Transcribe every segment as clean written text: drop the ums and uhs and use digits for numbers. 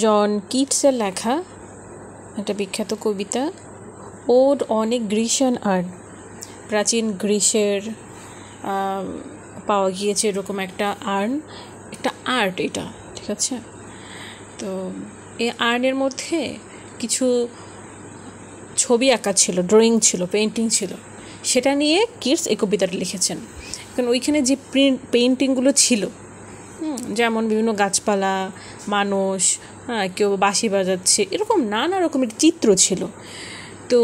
জন কিটসের লেখা একটা বিখ্যাত কবিতা। ওর অনেক গ্রিসিয়ান আর্ট, প্রাচীন গ্রিসের পাওয়া গিয়েছে এরকম একটা আর্ট এটা, ঠিক আছে। তো এই আর্টের মধ্যে কিছু ছবি আঁকা ছিল, ড্রয়িং ছিল, পেন্টিং ছিল, সেটা নিয়ে কিটস এই কবিতাটা লিখেছেন। কারণ ওইখানে যে পেন্টিংগুলো ছিল, যেমন বিভিন্ন গাছপালা, মানুষ, কেউ বাঁশি বাজাচ্ছে, এরকম নানা রকমের চিত্র ছিল। তো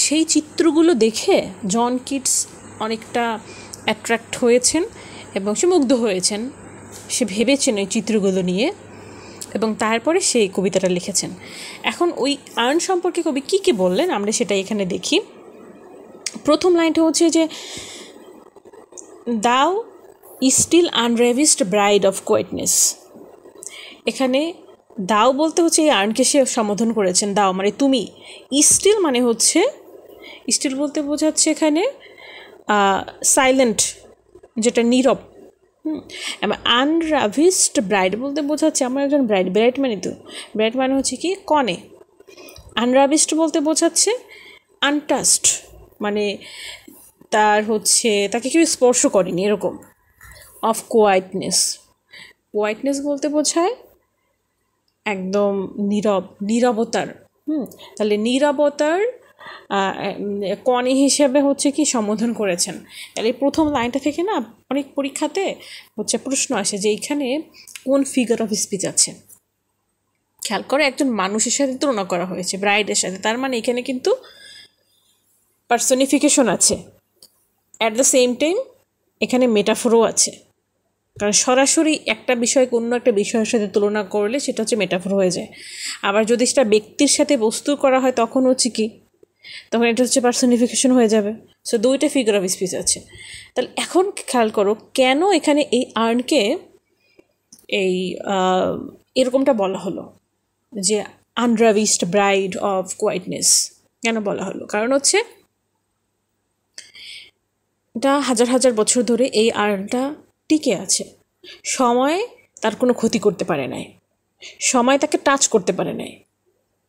সেই চিত্রগুলো দেখে জন কিটস অনেকটা অ্যাট্রাক্ট হয়েছেন এবং সে মুগ্ধ হয়েছেন, সে ভেবেছেন ওই চিত্রগুলো নিয়ে এবং তারপরে সেই কবিতাটা লিখেছেন। এখন ওই আর্ন সম্পর্কে কবি কী বললেন আমরা সেটা এখানে দেখি। প্রথম লাইনটা হচ্ছে যে দাও স্টিল আনরেভিসড ব্রাইড অফ কোয়েটনেস। এখানে দাও বলতে হচ্ছে এই আর্নকে সে সম্বোধন করেছেন, দাও মানে তুমি। স্টিল মানে হচ্ছে, স্টিল বলতে বোঝাচ্ছে এখানে সাইলেন্ট, যেটা নীরব। আনরাভিসড ব্রাইড বলতে বোঝাচ্ছে আমার একজন ব্রাইড মানে হচ্ছে কি কনে। আনরাভিসড বলতে বোঝাচ্ছে আনটাস্ট, মানে তার হচ্ছে তাকে কেউ স্পর্শ করেনি এরকম। অফ কোয়াইটনেস বলতে বোঝায় একদম নীরবতার। তাহলে নীরবতার কনে হিসেবে হচ্ছে কি সম্বোধন করেছেন। তাহলে প্রথম লাইনটা থেকে না অনেক পরীক্ষাতে হচ্ছে প্রশ্ন আসে যে এইখানে কোন ফিগার অফ স্পিচ আছে। খেয়াল করে, একজন মানুষের সাথে তুলনা করা হয়েছে, ব্রাইডের সাথে, তার মানে এখানে কিন্তু পার্সনিফিকেশন আছে। অ্যাট দ্য সেম টাইম এখানে মেটাফোরও আছে, কারণ সরাসরি একটা বিষয়কে অন্য একটা বিষয়ের সাথে তুলনা করলে সেটা হচ্ছে মেটাফোর হয়ে যায়। আবার যদি সেটা ব্যক্তির সাথে বস্তু করা হয় তখন হচ্ছে কি, তখন এটা হচ্ছে পার্সনিফিকেশন হয়ে যাবে। সো দুইটা ফিগার অফ স্পিচ আছে। তাহলে এখন খেয়াল করো কেন এখানে এই আর্নকে এই এরকমটা বলা হলো যে আনরাভিসড ব্রাইড অফ কোয়াইটনেস কেন বলা হলো। কারণ হচ্ছে এটা হাজার হাজার বছর ধরে এই আর্নটা টিকে আছে। সময় তার কোনো ক্ষতি করতে পারে নাই, সময় তাকে টাচ করতে পারে নাই।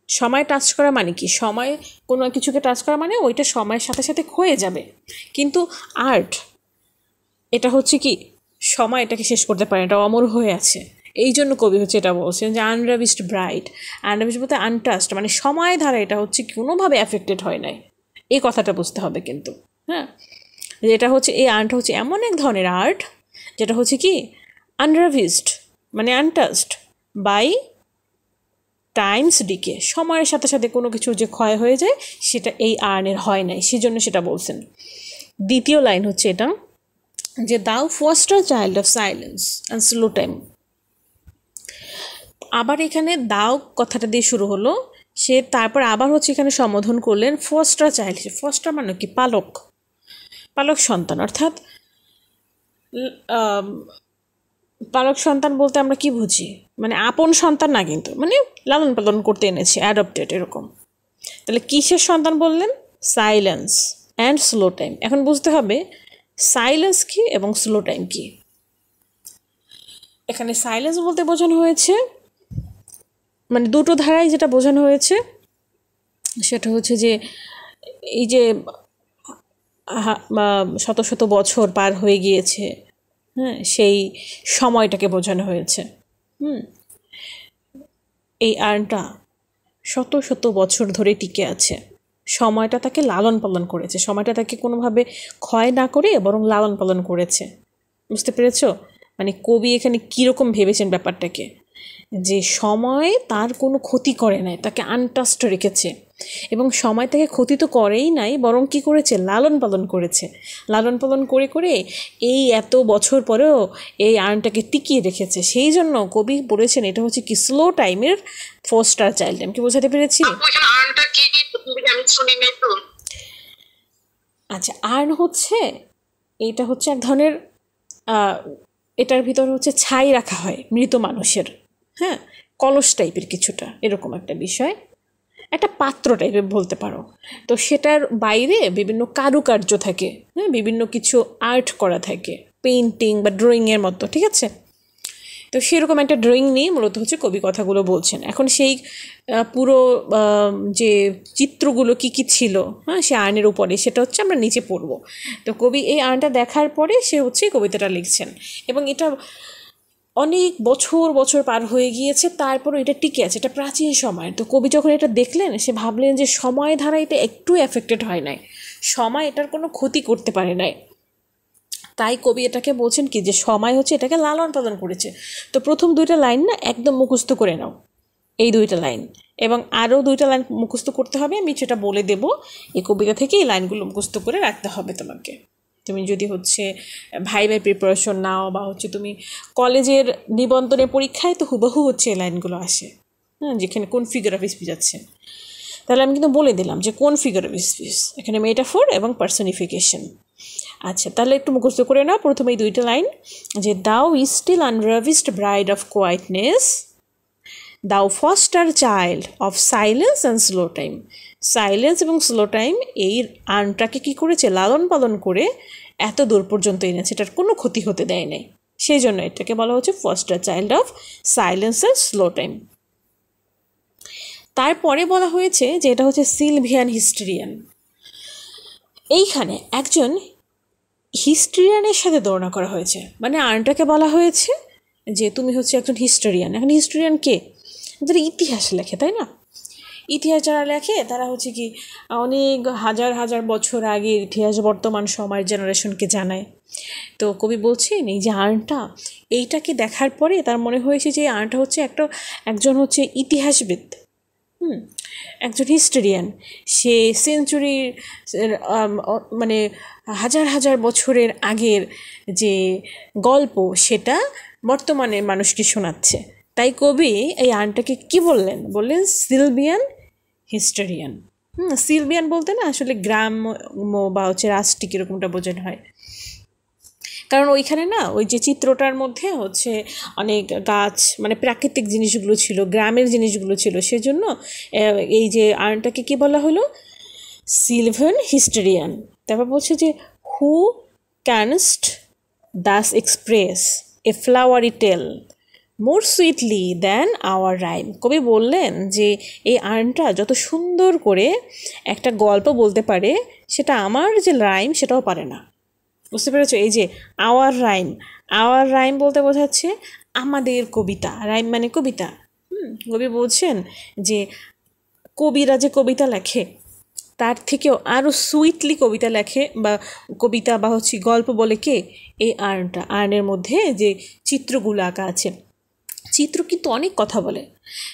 সময় টাচ করা মানে কি, সময় কোনো কিছুকে টাচ করা মানে ওইটা সময়ের সাথে সাথে ক্ষয়ে যাবে। কিন্তু আর্ট এটা হচ্ছে কি সময় এটাকে শেষ করতে পারে, এটা অমর হয়ে আছে। এই জন্য কবি হচ্ছে এটা বলছেন যে আনরাভিসড ব্রাইড। আনরাভিসড বলতে আনটাচড, মানে সময় ধারা এটা হচ্ছে কোনোভাবে অ্যাফেক্টেড হয় নাই, এই কথাটা বুঝতে হবে কিন্তু। হ্যাঁ, যেটা হচ্ছে এই আর্টটা হচ্ছে এমন এক ধরনের আর্ট যেটা হচ্ছে কি আনরাভিসড মানে আনটাচড বাই টাইমস ডিকে, সময়ের সাথে সাথে কোনো কিছু যে ক্ষয় হয়ে যায় সেটা এই আর্নের হয় নাই, সেজন্য সেটা বলছেন। দ্বিতীয় লাইন হচ্ছে এটা যে thou foster child of silence and slow time. আবার এখানে দাও কথাটা দিয়ে শুরু হলো, সে তারপর আবার হচ্ছে এখানে সম্বোধন করলেন ফস্টার চাইল্ড। ফস্টার মানে কি পালক সন্তান, অর্থাৎ পালক সন্তান বলতে আমরা কি বুঝি, মানে আপন সন্তান না কিন্তু, মানে লালন পালন করতে এনেছি, অ্যাডপ্টেড এরকম। তাহলে কিসের সন্তান বললেন, সাইলেন্স অ্যান্ড স্লো টাইম। এখন বুঝতে হবে সাইলেন্স কি এবং স্লো টাইম কি। এখানে সাইলেন্স বলতে বোঝানো হয়েছে, মানে দুটো ধারায় যেটা বোঝানো হয়েছে সেটা হচ্ছে যে এই যে শত শত বছর পার হয়ে গিয়েছে, হ্যাঁ, সেই সময়টাকে বোঝানো হয়েছে। এই আর্নটা শত শত বছর ধরে টিকে আছে, সময়টা তাকে লালন পালন করেছে, সময়টা তাকে কোনোভাবে ক্ষয় না করে বরং লালন পালন করেছে। বুঝতে পেরেছ, মানে কবি এখানে কীরকম ভেবেছেন ব্যাপারটাকে, যে সময় তার কোনো ক্ষতি করে নাই, তাকে আনটাস্ট রেখেছে এবং সময় তাকে ক্ষতি তো করেই নাই বরং কি করেছে, লালন পালন করেছে। লালন পালন করে করে এই এত বছর পরেও এই আর্নটাকে টিকিয়ে রেখেছে। সেই জন্য কবি বলেছেন এটা হচ্ছে কি স্লো টাইমের ফস্টার চাইল্ড। আমি কি বোঝাতে পেরেছি? আচ্ছা, আর্ন হচ্ছে এটা হচ্ছে এক ধরনের এটার ভিতরে হচ্ছে ছাই রাখা হয় মৃত মানুষের, হ্যাঁ, কলস টাইপের কিছুটা এরকম একটা বিষয়, একটা পাত্র টাইপের বলতে পারো। তো সেটার বাইরে বিভিন্ন কারুকার্য থাকে, হ্যাঁ, বিভিন্ন কিছু আর্ট করা থাকে, পেইন্টিং বা ড্রয়িংয়ের মতো, ঠিক আছে। তো সেরকম একটা ড্রয়িং নিয়ে মূলত হচ্ছে কবি কথাগুলো বলছেন। এখন সেই পুরো যে চিত্রগুলো কী কী ছিল হ্যাঁ সে আর্নের উপরে, সেটা হচ্ছে আমরা নিচে পড়ব। তো কবি এই আর্নটা দেখার পরে সে হচ্ছে কবিতাটা লিখছেন, এবং এটা অনেক বছর বছর পার হয়ে গিয়েছে, তারপরও এটা টিকে আছে, এটা প্রাচীন সময়ের। তো কবি যখন এটা দেখলেন সে ভাবলেন যে সময় ধারা এটা একটু এফেক্টেড হয় নাই, সময় এটার কোনো ক্ষতি করতে পারে নাই। তাই কবি এটাকে বলছেন কি যে সময় হচ্ছে এটাকে লালন পালন করেছে। তো প্রথম দুইটা লাইন না একদম মুখস্থ করে নাও, এই দুইটা লাইন, এবং আরও দুইটা লাইন মুখস্থ করতে হবে, আমি সেটা বলে দেব। এই কবিতা থেকে এই লাইনগুলো মুখস্থ করে রাখতে হবে তোমাকে। তুমি যদি হচ্ছে ভাইবার প্রিপারেশন নাও বা হচ্ছে তুমি কলেজের নিবন্ধনের পরীক্ষায়, তো হুবহু হচ্ছে এই লাইনগুলো আসে, হ্যাঁ, যেখানে কোন ফিগার অফ স্পিচ আছে। তাহলে আমি কিন্তু বলে দিলাম যে কোন ফিগার অফ স্পিচ, এখানে মেটাফোর এবং পার্সনিফিকেশন। আচ্ছা, তাহলে একটু মুখস্থ করে নাও প্রথমে এই দুইটা লাইন, যে thou is still unravished bride of quietness, thou foster child of silence and slow time. Silence এবং স্লো টাইম এই আর্নটাকে কী করেছে, লালন পালন করে এত দূর পর্যন্ত এনেছে, এটার কোনো ক্ষতি হতে দেয় নাই। সেই জন্য এটাকে বলা হচ্ছে foster child of silence and slow time. তারপরে বলা হয়েছে যে এটা হচ্ছে সিলভিয়ান হিস্টেরিয়ান। এইখানে একজন হিস্টেরিয়ানের সাথে তুলনা করা হয়েছে, মানে আর্নটাকে বলা হয়েছে যে তুমি হচ্ছে একজন হিস্টোরিয়ান। এখন হিস্টোরিয়ান কে, যারা ইতিহাস লেখে, তাই না? ইতিহাস যারা লেখে তারা হচ্ছে কি অনেক হাজার হাজার বছর আগের ইতিহাস বর্তমান সময়ের জেনারেশনকে জানায়। তো কবি বলছেন এই যে আর্নটা, এইটাকে দেখার পরে তার মনে হয়েছে যে আর্নটা হচ্ছে একজন হচ্ছে ইতিহাসবিদ, একজন হিস্টোরিয়ান। সে সেঞ্চুরির মানে হাজার হাজার বছরের আগের যে গল্প সেটা বর্তমানে মানুষকে শোনাচ্ছে। তাই কবি এই আর্নটাকে কি বললেন সিলভিয়ান হিস্টোরিয়ান। সিলভিয়ান বলতে না আসলে গ্রাম্য বা হচ্ছে রাষ্ট্রিক এরকমটা বোঝানো হয়, কারণ ওইখানে না ওই যে চিত্রটার মধ্যে হচ্ছে অনেক গাছ, মানে প্রাকৃতিক জিনিসগুলো ছিল, গ্রামের জিনিসগুলো ছিল, সেজন্য এই যে আর্নটাকে কি বলা হলো, সিলভিয়ান হিস্টোরিয়ান। তারপর বলছে যে হু ক্যানস্ট দাস এক্সপ্রেস এ ফ্লাওয়ারি টেল মোর সুইটলি দ্যান আওয়ার রাইম। কবি বললেন যে এই আর্নটা যত সুন্দর করে একটা গল্প বলতে পারে, সেটা আমার যে রাইম সেটাও পারে না। বুঝতে পেরেছো? এই যে আওয়ার রাইম বলতে বোঝাচ্ছে আমাদের কবিতা, রাইম মানে কবিতা। কবি বলছেন যে কবিরা যে কবিতা লেখে তার থেকেও আরও সুইটলি কবিতা লেখে বা কবিতা বা হচ্ছে গল্প বলে কে, এই আর্নের মধ্যে যে চিত্রগুলো আঁকা আছে, চিত্র কিন্তু অনেক কথা বলে।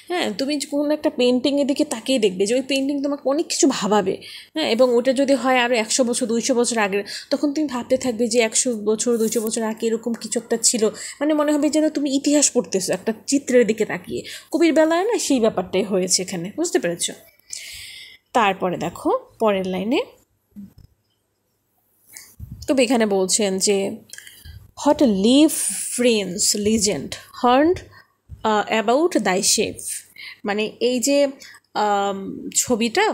হ্যাঁ, তুমি কোনো একটা পেন্টিংয়ের দিকে তাকিয়ে দেখবে যে ওই পেন্টিং তোমাকে অনেক কিছু ভাবাবে। হ্যাঁ, এবং ওটা যদি হয় আরও 100 বছর 200 বছর আগের, তখন তুমি ভাবতে থাকবে যে 100 বছর 200 বছর আগে এরকম কিছু একটা ছিল, মানে মনে হবে যেন তুমি ইতিহাস পড়তেছো একটা চিত্রের দিকে তাকিয়ে। কবির বেলায় না সেই ব্যাপারটাই হয়েছে এখানে, বুঝতে পেরেছো? তারপরে দেখো পরের লাইনে কবি এখানে বলছেন যে হট লিভ ফ্রেন্স লিজেন্ড হার্ন্ড অ্যাবাউট দাই শেপ। মানে এই যে ছবিটা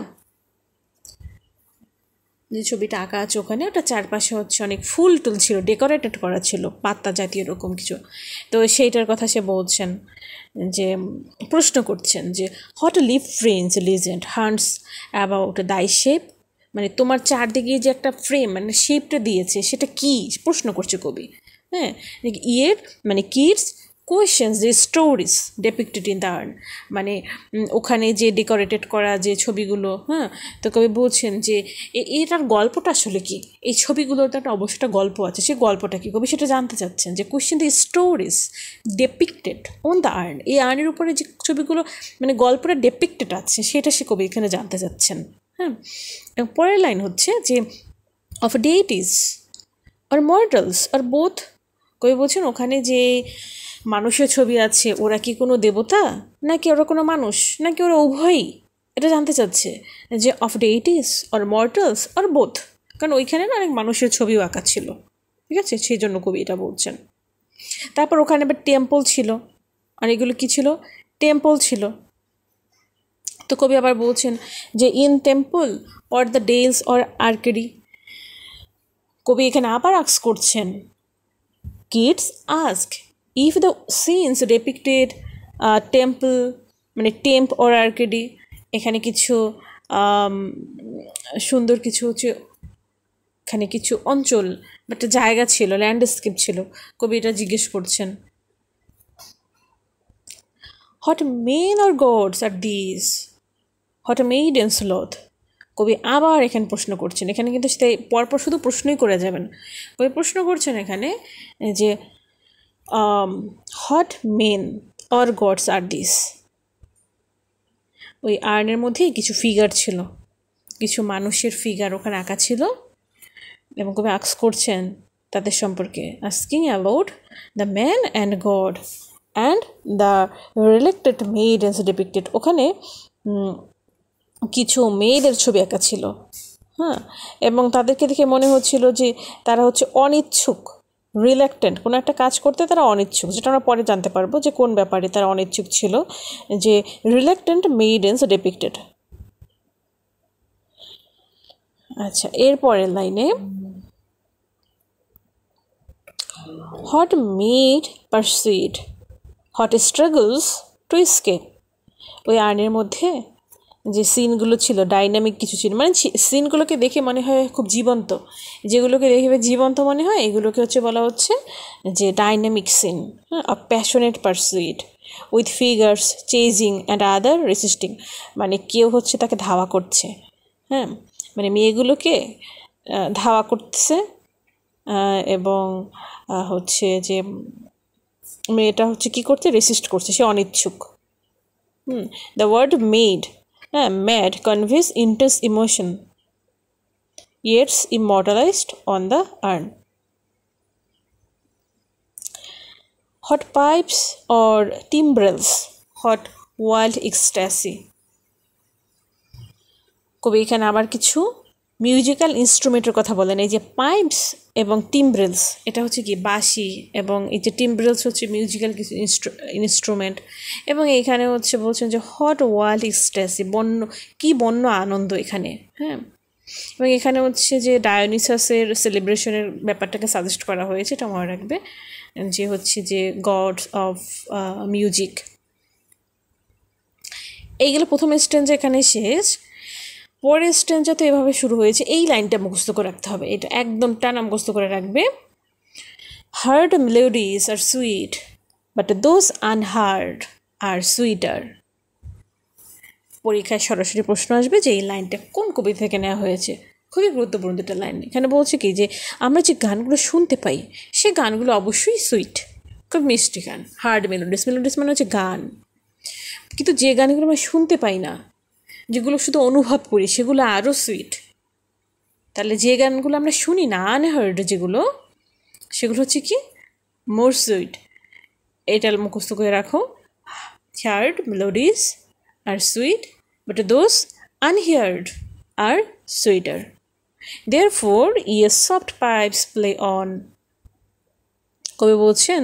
আঁকা আছে ওখানে, ওটা চারপাশে হচ্ছে অনেক ফুল টুল ছিল, ডেকোরেটেড করা ছিল, পাতা জাতীয় এরকম কিছু। তো সেইটার কথা সে বলছেন, যে প্রশ্ন করছেন যে what leaf fringed legend haunts about thy shape, মানে তোমার চারদিকে যে একটা ফ্রেম মানে শেপটা দিয়েছে সেটা কি, প্রশ্ন করছে কবি। হ্যাঁ, ইয়ের মানে কিডস কোয়েশ্চেন্স যে stories depicted in the earn, মানে ওখানে যে ডেকোরেটেড করা যে ছবিগুলো। হ্যাঁ, তো কবি বলছেন যে এটার গল্পটা আসলে কি, এই ছবিগুলোর তো একটা অবশ্যই একটা গল্প আছে, সেই গল্পটা কি, কবি সেটা জানতে চাচ্ছেন। যে question the stories depicted on the earn, এই আর্নের উপরে যে ছবিগুলো মানে গল্পটা ডেপিক্টেড আছে সেটা সে কবি এখানে জানতে চাচ্ছেন। হ্যাঁ, এবং পরের লাইন হচ্ছে যে of deities or mortals or both. কবি বলছেন ওখানে যে মানুষের ছবি আছে, ওরা কি কোনো দেবতা নাকি ওরা কোনো মানুষ নাকি ওরা উভয়ই, এটা জানতে চাচ্ছে। যে of deities or mortals or both, কারণ ওইখানে না অনেক মানুষের ছবিও আঁকা ছিল, ঠিক আছে, সেই জন্য কবি এটা বলছেন। তারপর ওখানে আবার টেম্পল ছিল, আর এগুলো কী ছিল, টেম্পল ছিল। তো কবি আবার বলছেন যে in temple or the dales or Arcady. কবি এখানে আবার আস্ক করছেন, kids ask if the scenes depicted temple মানে টেম্প অর আর্কেডি, এখানে কিছু সুন্দর কিছু হচ্ছে এখানে কিছু অঞ্চল বা একটা জায়গা ছিল, ল্যান্ডস্কেপ ছিল, কবি এটা জিজ্ঞেস করছেন। What men or gods are this, what maiden sloth, কবি আবার এখানে প্রশ্ন করছেন। এখানে কিন্তু সেটাই পরপর শুধু প্রশ্নই করে যাবেন। কবি প্রশ্ন করছেন এখানে যে what men or gods are this, ওই আর্নের মধ্যে কিছু ফিগার ছিল, কিছু মানুষের ফিগার ওখানে আঁকা ছিল, এবং কবি আক্স করছেন তাদের সম্পর্কে, asking about the man and god and the reluctant maidens depicted. ওখানে কিছু মেয়েদের ছবি আঁকা ছিল, হ্যাঁ, এবং তাদেরকে দেখে মনে হচ্ছিল যে তারা হচ্ছে অনিচ্ছুক, রিল্যাক্টেন্ট, কোনো একটা কাজ করতে তারা অনিচ্ছুক, যেটা আমরা পরে জানতে পারবো যে কোন ব্যাপারে তারা অনিচ্ছুক ছিল, যে রিল্যাক্টেন্ট মেইডেন্স ডিপিক্টেড। আচ্ছা, এরপরের লাইনে what mad pursued, what struggles to escape. ওই আর্নের মধ্যে যে সিনগুলো ছিল ডাইনামিক কিছু ছিল, মানে সিনগুলোকে দেখে মনে হয় খুব জীবন্ত, যেগুলোকে দেখে জীবন্ত মনে হয় এগুলোকে হচ্ছে বলা হচ্ছে যে ডাইনামিক সিন, হ্যাঁ, a passionate pursued with figures chasing and other resisting, মানে কেউ হচ্ছে তাকে ধাওয়া করছে, হ্যাঁ, মানে মেয়েগুলোকে ধাওয়া করতেছে, এবং হচ্ছে যে মেয়েটা হচ্ছে কী করছে, রেসিস্ট করছে, সে অনিচ্ছুক। দ্য ওয়ার্ড মেড, হ্যাঁ, mad conveys intense emotion, Yeats immortalized on the urn. What pipes or timbrels, what wild ecstasy. কবি এখানে আবার কিছু মিউজিক্যাল ইনস্ট্রুমেন্টের কথা বলেন। এই যে পাইপস এবং টিম্ব্রেলস, এটা হচ্ছে কি বাঁশি, এবং এই যে টিম্ব্রেলস হচ্ছে মিউজিক্যাল কিছু ইনস্ট্রুমেন্ট, এবং এইখানে হচ্ছে বলছেন যে হট ওয়াইল্ড এক্সট্যাসি, বন্য কি বন্য আনন্দ এখানে, হ্যাঁ, এবং এখানে হচ্ছে যে ডায়োনিসাসের সেলিব্রেশনের ব্যাপারটাকে সাজেস্ট করা হয়েছে, এটা মনে রাখবে, যে হচ্ছে যে গডস অফ মিউজিক। এইগুলো প্রথম স্ট্যান্জা এখানে শেষ। পরের স্ট্যান্জা তো এভাবে শুরু হয়েছে, এই লাইনটা মুখস্থ করে রাখতে হবে, এটা একদম টানা মুখস্থ করে রাখবে। Heard melodies are sweet but those unheard are sweeter. পরীক্ষায় সরাসরি প্রশ্ন আসবে যে এই লাইনটা কোন কবি থেকে নেওয়া হয়েছে, খুবই গুরুত্বপূর্ণ দুটো লাইন। এখানে বলছে কি যে আমরা যে গানগুলো শুনতে পাই সে গানগুলো অবশ্যই সুইট, খুব মিষ্টি গান। হার্ড মেলোডিস, মেলোডিস মানে হচ্ছে গান, কিন্তু যে গানগুলো আমরা শুনতে পাই না, যেগুলো শুধু অনুভব করি, সেগুলো আরও সুইট। তাহলে যে গানগুলো আমরা শুনি না, আনহার্ড যেগুলো, সেগুলো হচ্ছে কি মোর সুইট। এটা মুখস্থ করে রাখো, heard melodies are sweet but those unheard are sweeter. Therefore, ye soft pipes play on. কবি বলছেন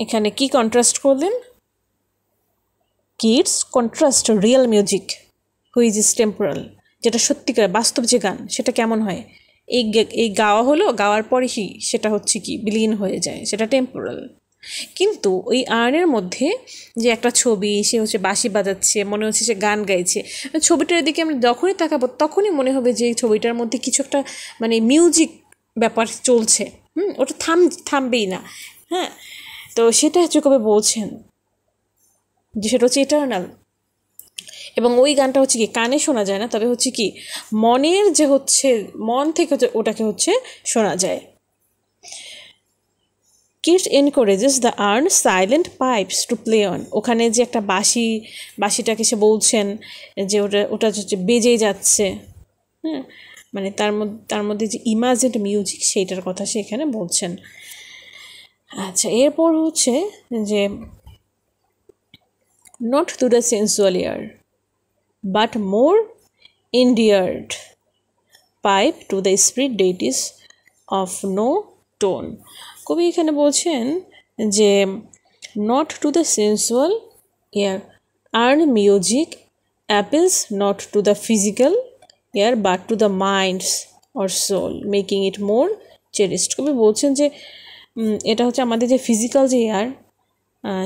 এখানে কি কন্ট্রাস্ট করলেন, Keats contrast real music which is temporal, যেটা সত্যিকার বাস্তব যে গান সেটা কেমন হয়, এই গাওয়া হলো, গাওয়ার পরে কি সেটা হচ্ছে কি বিলীন হয়ে যায়, সেটা টেম্পোরাল। কিন্তু ওই আর্নের মধ্যে যে একটা ছবি, সে হচ্ছে বাঁশি বাজাচ্ছে, মনে হচ্ছে সে গান গাইছে, ছবিটার দিকে আমরা যখনই তাকাবো তখনই মনে হবে যে এই ছবিটার মধ্যে কিছু একটা মানে মিউজিক ব্যাপার চলছে, ওটা থামবেই না, হ্যাঁ। তো সেটা হচ্ছে কবি বলছেন যে সেটা হচ্ছে ইটারনাল, এবং ওই গানটা হচ্ছে কি কানে শোনা যায় না, তবে হচ্ছে কি মনের যে হচ্ছে মন থেকে ওটাকে হচ্ছে শোনা যায়। Keats encourages the urn silent pipes to play on. ওখানে যে একটা বাঁশিটাকে সে বলছেন যে ওটা হচ্ছে বেজেই যাচ্ছে, হ্যাঁ, মানে তার মধ্যে যে ইমাজিন্ড মিউজিক সেইটার কথা সে এখানে বলছেন। আচ্ছা, এরপর হচ্ছে যে not to the sensual year but more endeared pipe to the spirit deities of no tone. কবি এখানে বলছেন যে not to the sensual ear urn music appeals not to the physical ear but to the minds or soul making it more cherished. কবি বলছেন যে এটা হচ্ছে আমাদের যে ফিজিক্যাল যে এয়ার,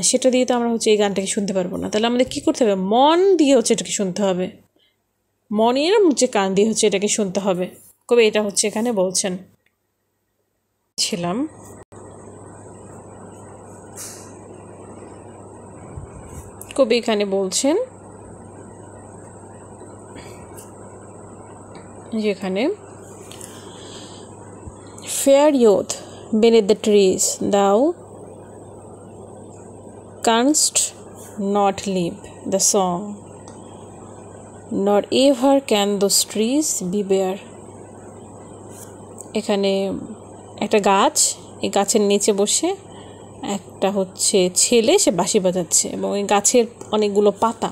সেটা দিয়ে তো আমরা হচ্ছে এই গানটাকে শুনতে পারবো না। তাহলে আমাদের কী করতে হবে? মন দিয়ে হচ্ছে এটাকে শুনতে হবে, মনের যে কান দিয়ে হচ্ছে এটাকে শুনতে হবে। কবি এটা হচ্ছে এখানে বলছেন। ছিলাম কবি এখানে বলছেন যেখানে fair youth beneath the trees thou canst not live the song nor ever can those trees be bare। এখানে একটা গাছ, এই গাছের নিচে বসে একটা হচ্ছে ছেলে, সে বাঁশি বাজাচ্ছে এবং ওই গাছের অনেকগুলো পাতা।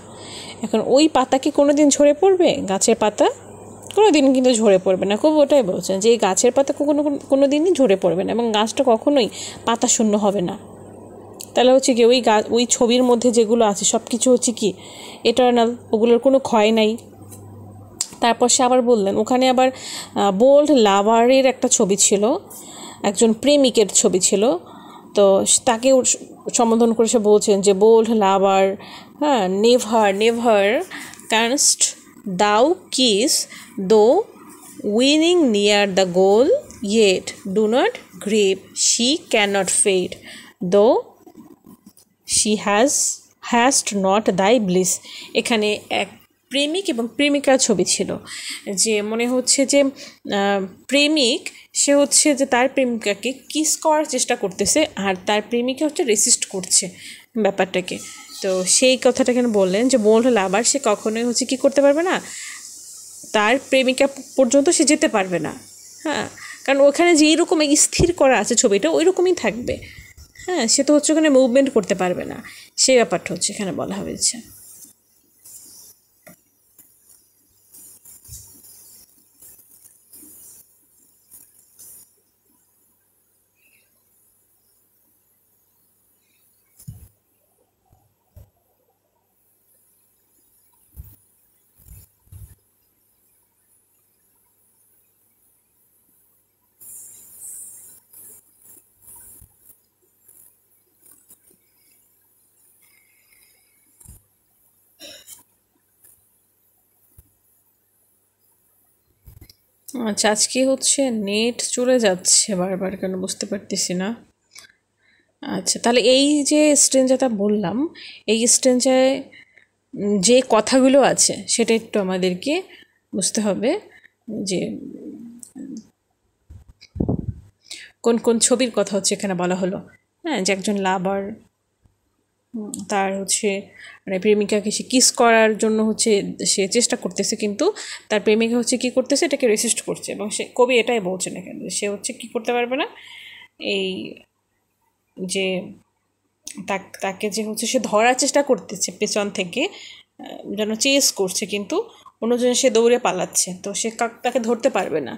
এখন ওই পাতা কি কোনো দিন ঝরে পড়বে? গাছের পাতা কোনো দিন কিন্তু ঝরে পড়বে না। খুব ওটাই বলছেন যে এই গাছের পাতা কোনো দিনই ঝরে পড়বে না এবং গাছটা কখনোই পাতা শূন্য হবে না। তাহলে হচ্ছে কি ওই ছবির মধ্যে যেগুলো আছে সব কিছু হচ্ছে কি এটার্নাল, ওগুলোর কোনো ক্ষয় নাই। তারপর সে আবার বললেন, ওখানে আবার বোল্ড লাভারের একটা ছবি ছিল, একজন প্রেমিকের ছবি ছিল। তো তাকে সম্বোধন করে সে বলছেন যে বোল্ড লাভার, হ্যাঁ, never never ক্যানস্ট thou kiss though winning near the goal yet do not grieve she cannot fade though she hast not thy bliss. এখানে এক প্রেমিক এবং প্রেমিকার ছবি ছিল, যে মনে হচ্ছে যে প্রেমিক সে হচ্ছে যে তার প্রেমিকাকে কিস করার চেষ্টা করতেছে আর তার প্রেমিকা হচ্ছে রেসিস্ট করছে ব্যাপারটাকে। তো সেই কথাটা কেন বললেন যে বোল্ড লাভার সে কখনোই হচ্ছে কী করতে পারবে না, তার প্রেমিকা পর্যন্ত সে যেতে পারবে না। হ্যাঁ, কারণ ওখানে যেই রকম স্থির করা আছে ছবিটা ওই রকমই থাকবে। হ্যাঁ, সে তো হচ্ছে ওখানে মুভমেন্ট করতে পারবে না, সেই ব্যাপারটা হচ্ছে এখানে বলা হয়েছে। আচ্ছা, আজকে হচ্ছে নেট চলে যাচ্ছে বারবার, কেন বুঝতে পারতেছি না। আচ্ছা, তাহলে এই যে স্ট্রেঞ্জাটা বললাম, এই স্ট্রেঞ্জায় যে কথাগুলো আছে সেটা একটু আমাদেরকে বুঝতে হবে, যে কোন কোন ছবির কথা হচ্ছে এখানে বলা হলো। হ্যাঁ, যে একজন লাভার তার হচ্ছে মানে প্রেমিকাকে সে কিস করার জন্য হচ্ছে সে চেষ্টা করতেছে, কিন্তু তার প্রেমিকা হচ্ছে কী করতেছে, এটাকে রেসিস্ট করছে এবং সে কবি এটাই বলছেন এখানে, সে হচ্ছে কী করতে পারবে না, এই যে তাকে যে হচ্ছে সে ধরার চেষ্টা করতেছে পেছন থেকে, যেন চেস করছে, কিন্তু অন্যজনে সে দৌড়ে পালাচ্ছে, তো সে তাকে ধরতে পারবে না।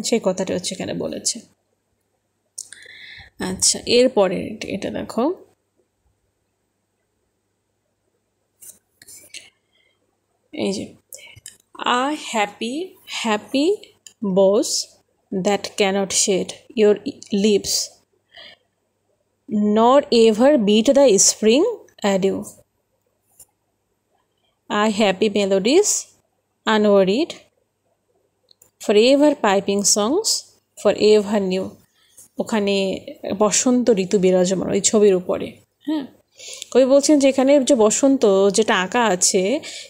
সেই কথাটা হচ্ছে এখানে বলেছে। আচ্ছা, এরপরে এটা দেখো, এই যে happy boss that cannot shed your lips nor ever beat the spring adieu, happy melodies unworried forever piping songs forever new। ওখানে বসন্ত ঋতু বিরাজমান ওই ছবির উপরে। হ্যাঁ, কবি বলছেন যে এখানে যে বসন্ত যেটা আঁকা আছে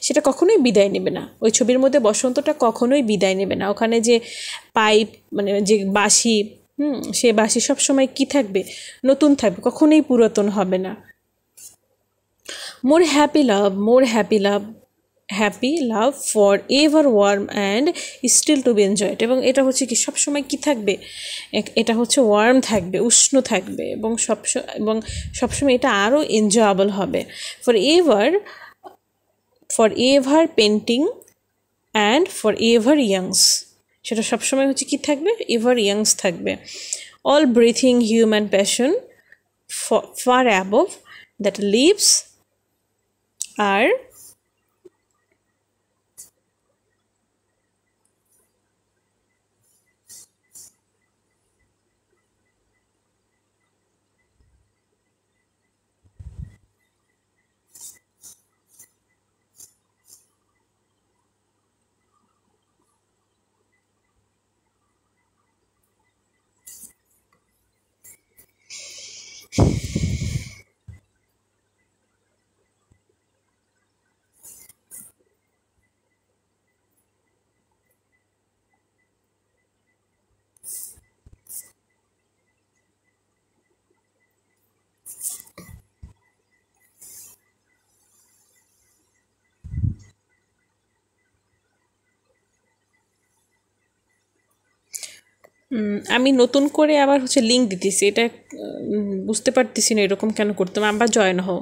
সেটা কখনোই বিদায় নেবে না, ওই ছবির মধ্যে বসন্তটা কখনোই বিদায় নেবে না। ওখানে যে পাইপ মানে যে বাঁশি, সে বাঁশি সবসময় কী থাকবে, নতুন থাকবে, কখনোই পুরাতন হবে না। More happy love for ever warm and still to be enjoyed. এবং এটা হচ্ছে কি সবসময় কি থাকবে, এটা হচ্ছে ওয়ার্ম থাকবে, উষ্ণ থাকবে এবং সবসময় এটা আরও এনজয়েবল হবে। For ever panting and for ever youngs, সেটা সবসময় হচ্ছে কি থাকবে, এভার ইয়াংস থাকবে। All breathing human passion far above that leaves আর আমি নতুন করে আবার লিঙ্ক দিতেছি, এটা বুঝতে পারতেছি না এরকম কেন করতাম। আবার জয়েন হও।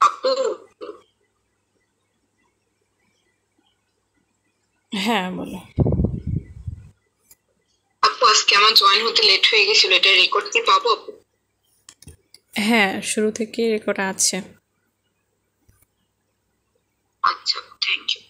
আপু হ্যাঁ, বলো। আপু আজকে আমার জয়েন হতে লেট হয়ে গেছিল, এটা রেকর্ড কি পাবো আপু? হ্যাঁ, শুরু থেকে রেকর্ড আছে। আচ্ছা, থ্যাংক ইউ।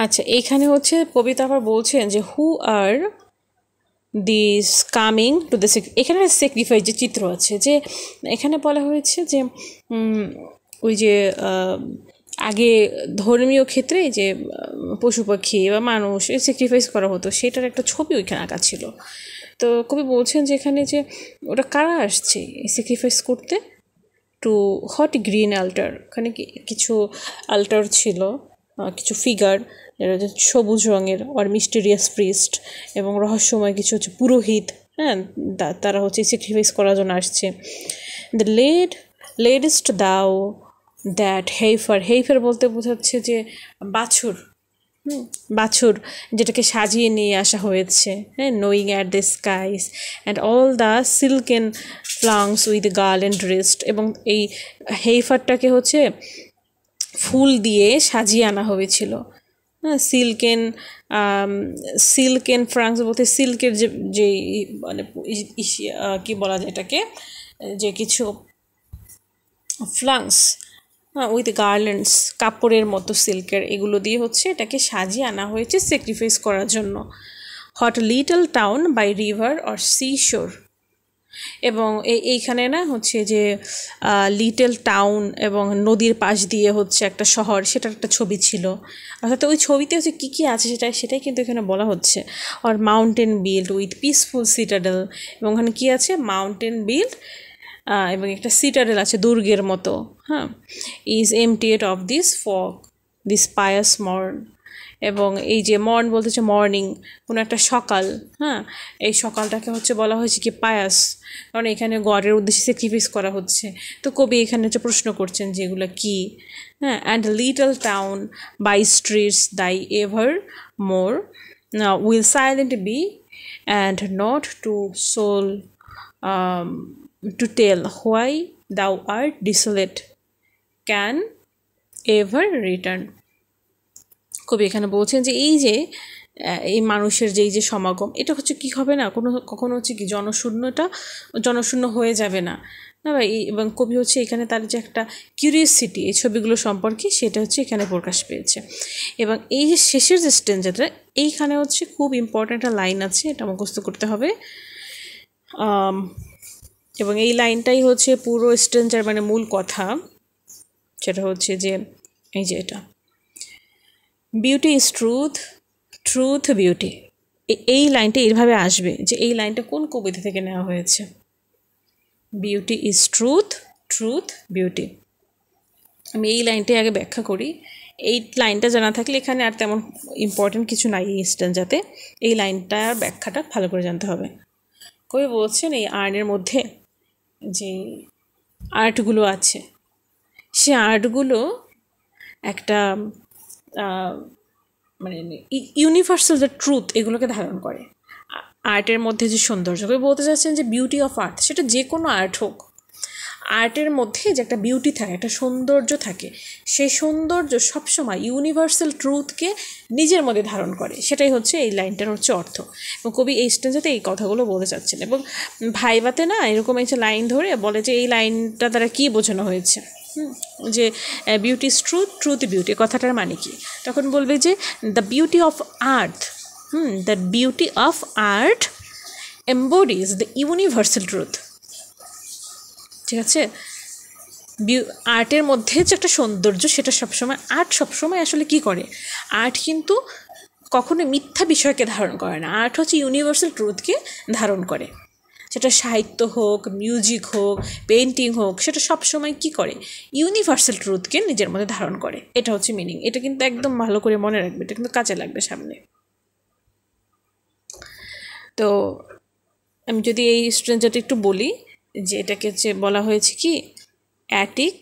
আচ্ছা, এইখানে কবিতা আবার বলছেন যে হু আর দিস কামিং টু দ্য, এখানে স্যাক্রিফাইস যে চিত্র আছে, যে এখানে বলা হয়েছে যে ওই যে আগে ধর্মীয় ক্ষেত্রে যে পশু পাখি বা মানুষ স্যাক্রিফাইস করা হতো, সেটার একটা ছবি ওইখানে আঁকা ছিল। তো কবি বলছেন যে এখানে যে ওটা কারা আসছে স্যাক্রিফাইস করতে, টু হট গ্রিন আল্টার। ওখানে কিছু আল্টার ছিল, কিছু ফিগার সবুজ রঙের, আর মিস্টেরিয়াস প্রিস্ট, এবং রহস্যময় কিছু পুরোহিত। হ্যাঁ, তারা স্যাক্রিফাইস করার জন্য আসছে। দ্য লেডেস্ট দাও দ্যাট হেইফার, হেইফার বলতে বোঝাচ্ছে যে বাছুর। বাছুর, যেটাকে সাজিয়ে নিয়ে আসা হয়েছে, হ্যাঁ, নোয়িং at the skies and all the silken flanks with garland rest. এবং এই হেইফারটাকে ফুল দিয়ে সাজিয়ে আনা হয়েছিল। হ্যাঁ, সিল্কেন ফ্রাংস বলতে সিল্কের যে যে মানে কি বলা যায় এটাকে, যে কিছু ফ্লাংস, হ্যাঁ, উইথ গার্ল্যান্ডস, কাপড়ের মতো সিল্কের, এগুলো দিয়ে এটাকে সাজিয়ে আনা হয়েছে স্যাক্রিফাইস করার জন্য। What little town by river or sea shore. এবং এইখানে না যে লিটল টাউন এবং নদীর পাশ দিয়ে একটা শহর, সেটার একটা ছবি ছিল। অর্থাৎ ওই ছবিতে কী কী আছে সেটাই কিন্তু এখানে বলা হচ্ছে। আর mountain built with peaceful citadel, এবং ওখানে কী আছে, মাউন্টেন বিল্ড এবং একটা সিটাডেল আছে দুর্গের মতো। হ্যাঁ, is emptied of this folk this pious morn. এবং এই যে মর্ন বলতে মর্নিং, কোনো একটা সকাল। হ্যাঁ, এই সকালটাকে বলা হয়েছে কি পায়াস, কারণ এখানে গডের উদ্দেশ্যে স্যাক্রিফাইস করা হচ্ছে। তো কবি এখানে প্রশ্ন করছেন যে এগুলো কী। হ্যাঁ, and little town by streets thy ever more will silent be and not to soul to tell why thou art desolate, can ever return. কবি এখানে বলছেন যে এই যে এই মানুষের যে এই যে সমাগম, এটা হচ্ছে কি হবে না, কখনো হচ্ছে কি জনশূন্য হয়ে যাবে না। না ভাই, এবং কবি হচ্ছে এখানে তার যে একটা কিউরিয়াসিটি এই ছবিগুলো সম্পর্কে, সেটা হচ্ছে এখানে প্রকাশ পেয়েছে। এবং এই যে শেষের যে স্ট্যাঞ্জাটা, এইখানে হচ্ছে খুব ইম্পর্ট্যান্ট একটা লাইন আছে, এটা মুখস্থ করতে হবে। এবং এই লাইনটাই হচ্ছে পুরো স্ট্যাঞ্জার মানে মূল কথা। সেটা হচ্ছে যে এই যে এটা, beauty is truth, truth beauty. এই লাইনটা এইভাবে আসবে, যে এই লাইনটা কোন কবিতা থেকে নেওয়া হয়েছে। Beauty is truth, truth beauty. আমি এই লাইনটাই আগে ব্যাখ্যা করি। এই লাইনটা জানা থাকলে এখানে আর তেমন ইম্পর্টেন্ট কিছু নাই এই স্ট্যাঞ্জাতে। এই লাইনটার ব্যাখ্যাটা ভালো করে জানতে হবে। কবি বলছেন এই আর্টের মধ্যে যে আর্টগুলো আছে, সে আর্টগুলো একটা মানে ইউনিভার্সাল যে ট্রুথ, এগুলোকে ধারণ করে। আর্টের মধ্যে যে সৌন্দর্য, কবি বলতে চাচ্ছেন যে বিউটি অফ আর্ট, সেটা যে কোনো আর্ট হোক, আর্টের মধ্যে যে একটা বিউটি থাকে, একটা সৌন্দর্য থাকে, সেই সৌন্দর্য সবসময় ইউনিভার্সাল ট্রুথকে নিজের মধ্যে ধারণ করে। সেটাই হচ্ছে এই লাইনটার হচ্ছে অর্থ। এবং কবি এই স্টেঞ্জাতে এই কথাগুলো বলতে চাচ্ছেন। এবং ভাইবাতে না এরকম একটা লাইন ধরে বলে যে এই লাইনটা দ্বারা কী বোঝানো হয়েছে, যে beauty is truth, truth beauty, কথাটার মানে কি। তখন বলবে যে the beauty of art, the beauty of art embodies the universal truth. ঠিক আছে, আর্টের মধ্যে যে একটা সৌন্দর্য, সেটা সবসময় আর্ট সবসময় আসলে কি করে, আর্ট কিন্তু কখনো মিথ্যা বিষয়কে ধারণ করে না। আর্ট হচ্ছে ইউনিভার্সাল ট্রুথকে ধারণ করে। সেটা সাহিত্য হোক, মিউজিক হোক, পেন্টিং হোক, সেটা সবসময় কি করে, ইউনিভার্সাল ট্রুথকে নিজের মধ্যে ধারণ করে। এটা হচ্ছে মিনিং। এটা কিন্তু একদম ভালো করে মনে রাখবে, এটা কিন্তু কাজে লাগবে সামনে। তো আমি যদি এই স্ট্রেঞ্জারটা একটু বলি, যে এটাকে হচ্ছে বলা হয়েছে কি অ্যাটিক